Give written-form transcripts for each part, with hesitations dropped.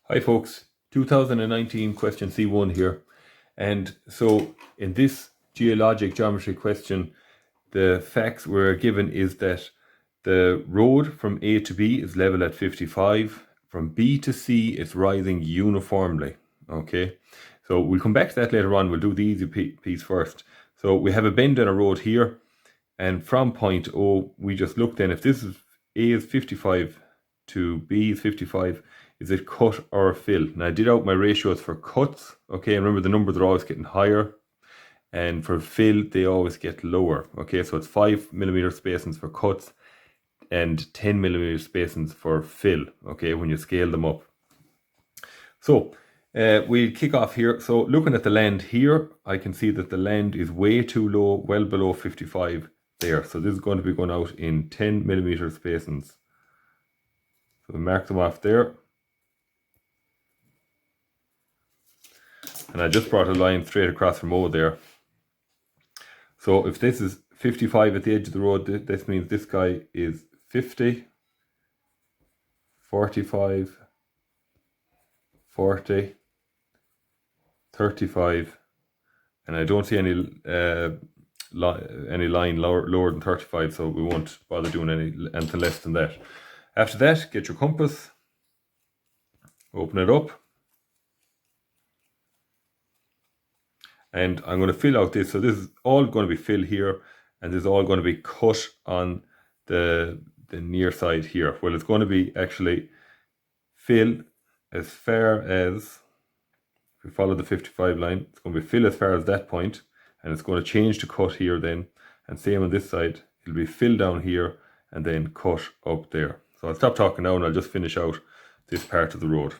Hi folks, 2019 question C1 here. And so in this geologic geometry question, the facts we're given is that the road from A to B is level at 55. From B to C, it's rising uniformly. Okay, so we'll come back to that later on. We'll do the easy piece first. So we have a bend in a road here, and from point O, we just look then, if this is A is 55 to B is 55, is it cut or fill? Now I did out my ratios for cuts, okay, and remember the numbers are always getting higher, and for fill they always get lower, okay, so it's 5mm spacings for cuts and 10mm spacings for fill, okay, when you scale them up. So we'll kick off here. So looking at the land here, I can see that the land is way too low, well below 55 there. So this is going to be going out in 10mm spacings. So we mark them off there. And I just brought a line straight across from O there. So if this is 55 at the edge of the road, this means this guy is 50, 45, 40, 35, and I don't see any line lower than 35, so we won't bother doing anything less than that. After that, get your compass, open it up, and I'm going to fill out this. So this is all going to be fill here, and this is all going to be cut on the near side here. Well, it's going to be actually fill as far as, if we follow the 55 line, it's going to be fill as far as that point, and it's going to change to cut here then, and same on this side, it'll be fill down here and then cut up there. So I'll stop talking now and I'll just finish out this part of the road.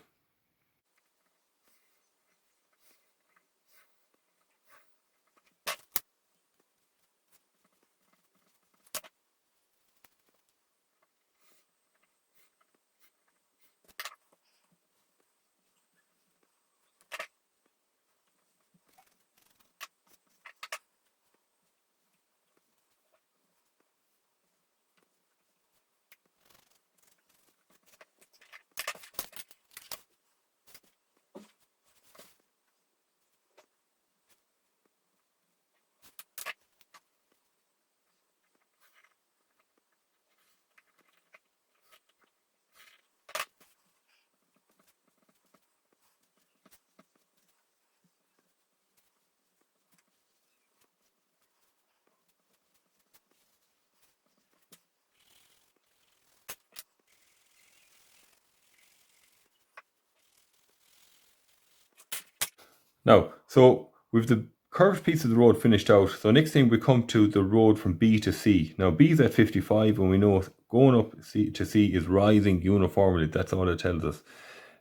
Now, so we've the curved piece of the road finished out. So next thing we come to the road from B to C. Now B is at 55 and we know going up to C is rising uniformly. That's all it tells us.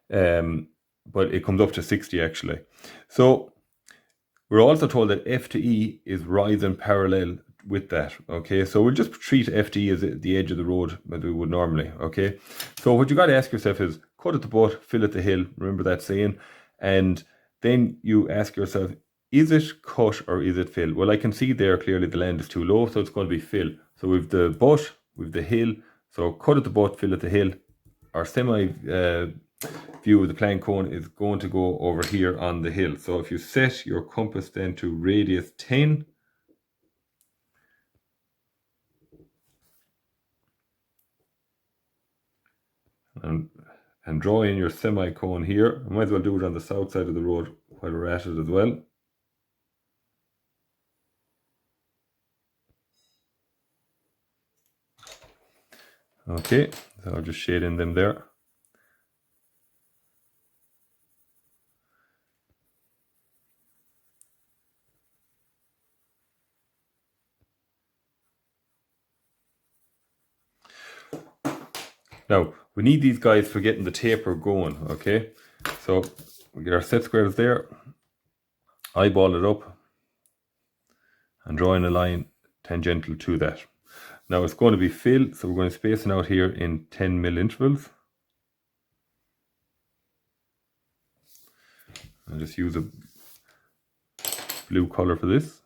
But it comes up to 60 actually. So we're also told that F to E is rising parallel with that, okay? So we'll just treat F to E as the edge of the road as we would normally, okay? So what you got to ask yourself is, cut at the butt, fill at the hill. Remember that saying? And then you ask yourself, is it cut or is it fill? Well, I can see there clearly the land is too low, so it's going to be fill. So we've the butt, we've the hill. So cut at the butt, fill at the hill. Our semi view of the plane cone is going to go over here on the hill. So if you set your compass then to radius 10, and draw in your semi-cone here. I might as well do it on the south side of the road while we're at it as well. Okay, so I'll just shade in them there. Now, we need these guys for getting the taper going, okay? So we get our set squares there, eyeball it up, and draw in a line tangential to that. Now it's going to be fill, so we're going to space it out here in 10mm intervals. I'll just use a blue color for this.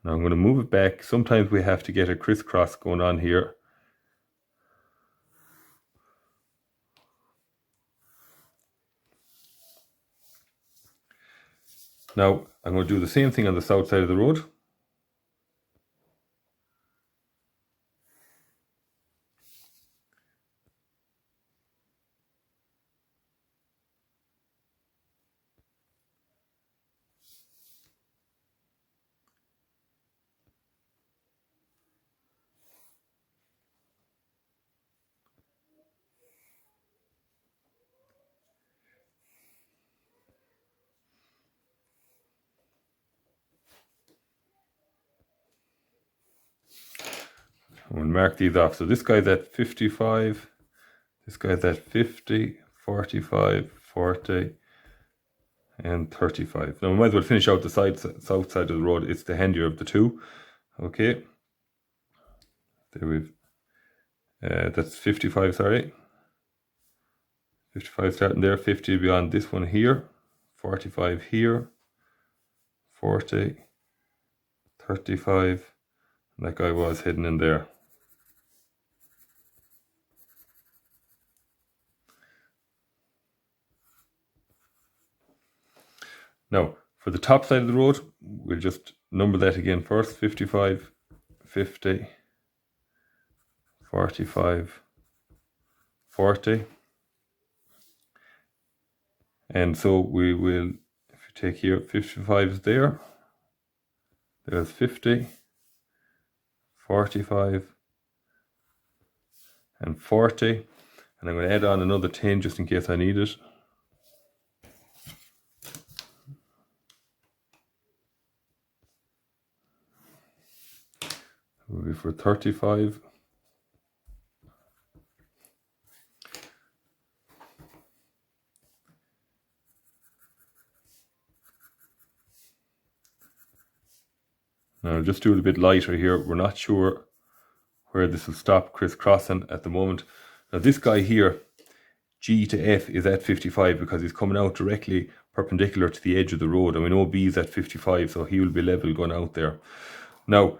Now I'm going to move it back. Sometimes we have to get a crisscross going on here. Now I'm going to do the same thing on the south side of the road. We'll mark these off. So this guy's at 55, this guy's at 50, 45, 40, and 35. Now we might as well finish out the south side of the road. It's the handier of the two. Okay. There we've, that's 55, sorry. 55 starting there, 50 beyond this one here, 45 here, 40, 35, and that guy was hidden in there. Now, for the top side of the road, we'll just number that again first. 55, 50, 45, 40. And so we will, if you take here, 55 is there. There's 50, 45, and 40. And I'm going to add on another 10 just in case I need it. Will be for 35. Now just do it a bit lighter here. We're not sure where this will stop crisscrossing at the moment. Now this guy here, G to F, is at 55 because he's coming out directly perpendicular to the edge of the road, and we know B is at 55, so he will be level going out there. Now,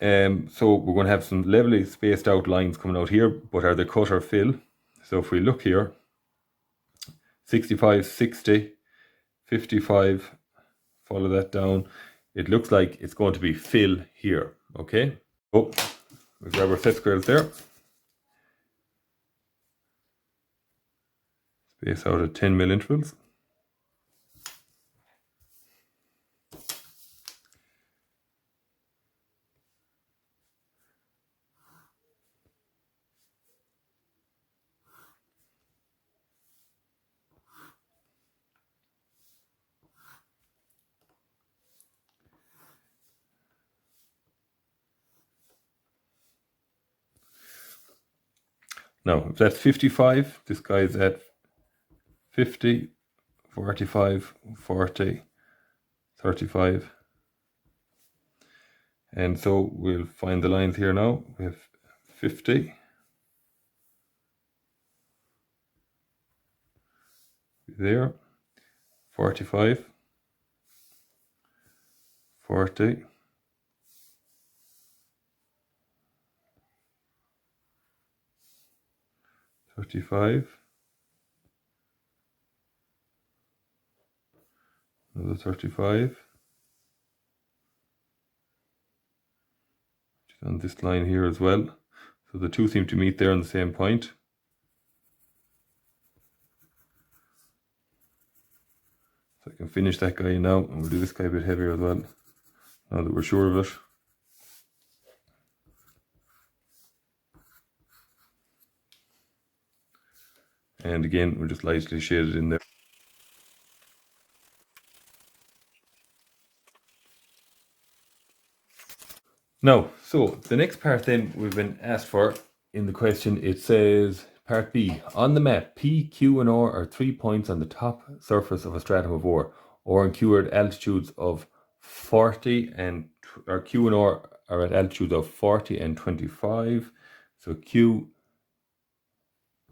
so we're going to have some levelly spaced out lines coming out here, but are they cut or fill? So if we look here, 65, 60, 55, follow that down. It looks like it's going to be fill here, okay? Oh, we grab our set squares there. Space out at 10 mil intervals. Now, if that's 55, this guy's at 50, 45, 40, 35. And so we'll find the lines here now. We have 50. There. 45. 40. 35. Another 35. On this line here as well. So the two seem to meet there on the same point. So I can finish that guy now, and we'll do this guy a bit heavier as well, now that we're sure of it. And again, we'll just lightly shade it in there. Now, so the next part then we've been asked for in the question, it says, part B, on the map, P, Q and R are 3 points on the top surface of a stratum of ore. R and Q are at altitudes of 40 and, or Q and R are at altitudes of 40 and 25. So Q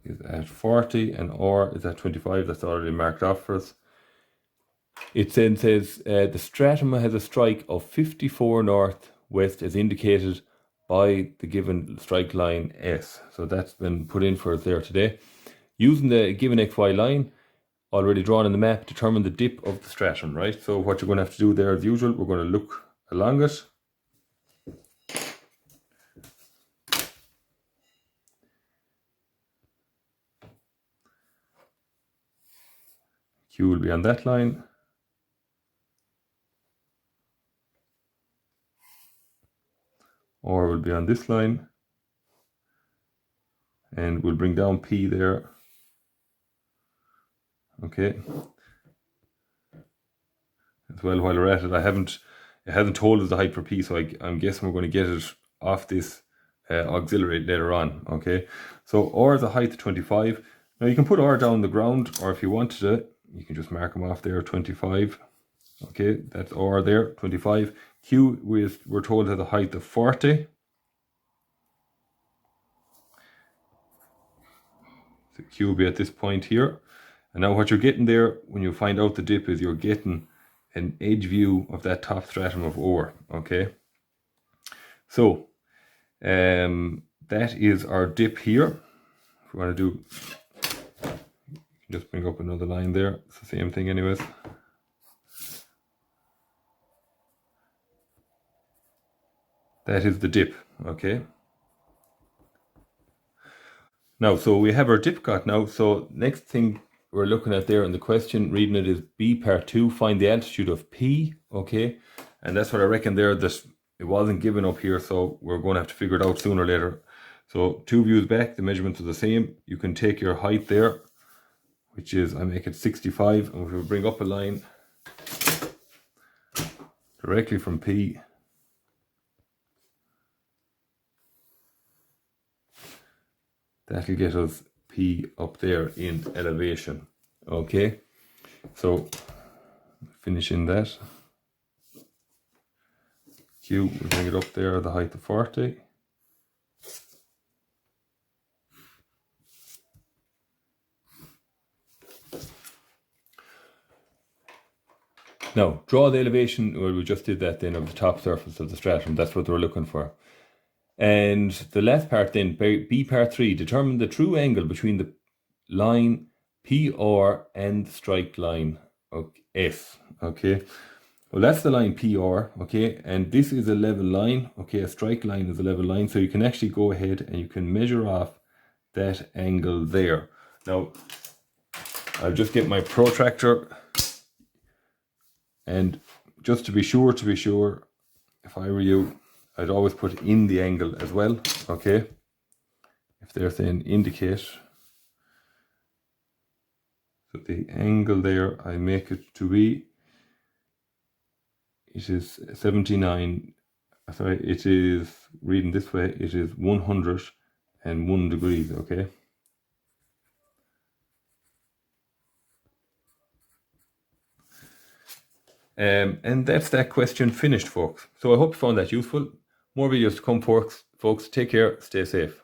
is at 40 and R is at 25. That's already marked off for us. It then says the stratum has a strike of 54 northwest as indicated by the given strike line S. So that's been put in for us there today. Using the given XY line, already drawn in the map, determine the dip of the stratum, right? So what you're going to have to do there as usual, we're going to look along it. Q will be on that line. R will be on this line. And we'll bring down P there. Okay. As well, while we're at it, it hasn't told us the height for P, so I'm guessing we're going to get it off this auxiliary later on. Okay. So R is a height of 25. Now you can put R down the ground, or if you wanted it, you can just mark them off there, 25. Okay, that's R there, 25. Q we're told has a height of 40. So Q will be at this point here. And now what you're getting there, when you find out the dip, is you're getting an edge view of that top stratum of ore. Okay. So that is our dip here. If we want to do, just bring up another line there. It's the same thing anyways. That is the dip, okay? Now, so we have our dip got now. So next thing we're looking at there in the question, reading it, is B part 2, find the altitude of P, okay? And that's what I reckon there, that it wasn't given up here, so we're going to have to figure it out sooner or later. So 2 views back, the measurements are the same. You can take your height there, which is, I make it 65, and if we bring up a line directly from P, that'll get us P up there in elevation. Okay, so finishing that. Q, we bring it up there, the height of 40. Now, draw the elevation, well, we just did that then, of the top surface of the stratum. That's what we're looking for. And the last part then, B part 3, determine the true angle between the line PR and the strike line S, okay? Well, that's the line PR, okay? And this is a level line, okay? A strike line is a level line, so you can actually go ahead and you can measure off that angle there. Now, I'll just get my protractor, and just to be sure, if I were you, I'd always put in the angle as well, okay? If they're saying indicate, so the angle there, I make it to be, it is 79, sorry, it is, reading this way, it is 101 degrees, okay? And that's that question finished, folks. So I hope you found that useful. More videos to come, folks. Take care, stay safe.